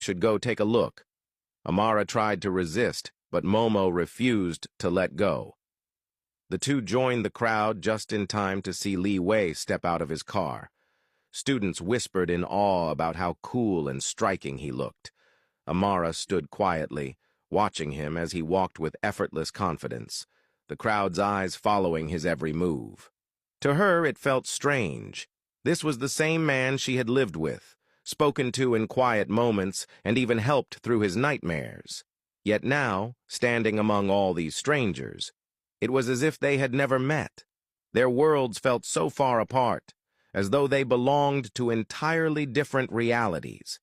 should go take a look. Amara tried to resist, but Momo refused to let go. The two joined the crowd just in time to see Liwei step out of his car. Students whispered in awe about how cool and striking he looked. Amara stood quietly, watching him as he walked with effortless confidence, the crowd's eyes following his every move. To her, it felt strange. This was the same man she had lived with, spoken to in quiet moments, and even helped through his nightmares. Yet now, standing among all these strangers, it was as if they had never met. Their worlds felt so far apart, as though they belonged to entirely different realities.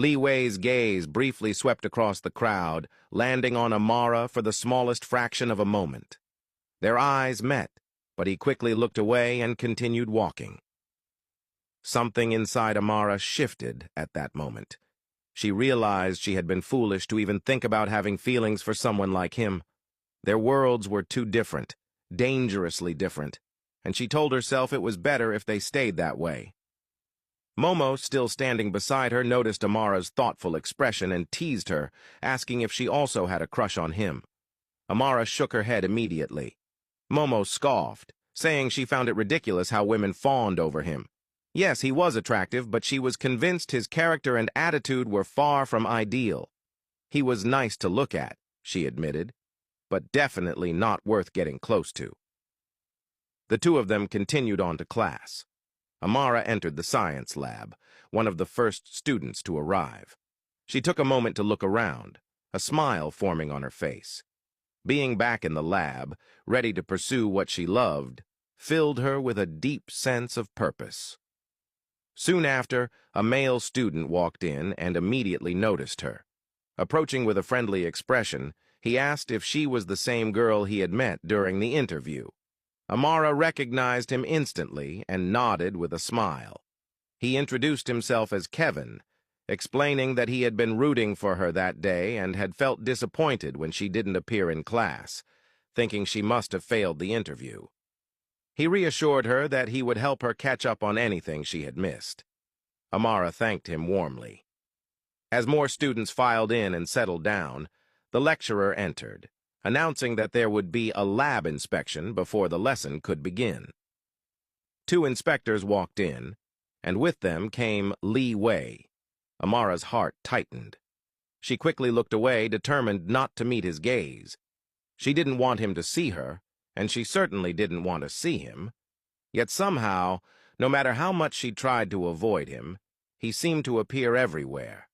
Liwei's gaze briefly swept across the crowd, landing on Amara for the smallest fraction of a moment. Their eyes met, but he quickly looked away and continued walking. Something inside Amara shifted at that moment. She realized she had been foolish to even think about having feelings for someone like him. Their worlds were too different, dangerously different, and she told herself it was better if they stayed that way. Momo, still standing beside her, noticed Amara's thoughtful expression and teased her, asking if she also had a crush on him. Amara shook her head immediately. Momo scoffed, saying she found it ridiculous how women fawned over him. Yes, he was attractive, but she was convinced his character and attitude were far from ideal. He was nice to look at, she admitted, but definitely not worth getting close to. The two of them continued on to class. Amara entered the science lab, one of the first students to arrive. She took a moment to look around, a smile forming on her face. Being back in the lab, ready to pursue what she loved, filled her with a deep sense of purpose. Soon after, a male student walked in and immediately noticed her. Approaching with a friendly expression, he asked if she was the same girl he had met during the interview. Amara recognized him instantly and nodded with a smile. He introduced himself as Kevin, explaining that he had been rooting for her that day and had felt disappointed when she didn't appear in class, thinking she must have failed the interview. He reassured her that he would help her catch up on anything she had missed. Amara thanked him warmly. As more students filed in and settled down, the lecturer entered, announcing that there would be a lab inspection before the lesson could begin. Two inspectors walked in, and with them came Liwei. Amara's heart tightened. She quickly looked away, determined not to meet his gaze. She didn't want him to see her, and she certainly didn't want to see him. Yet somehow, no matter how much she tried to avoid him, he seemed to appear everywhere,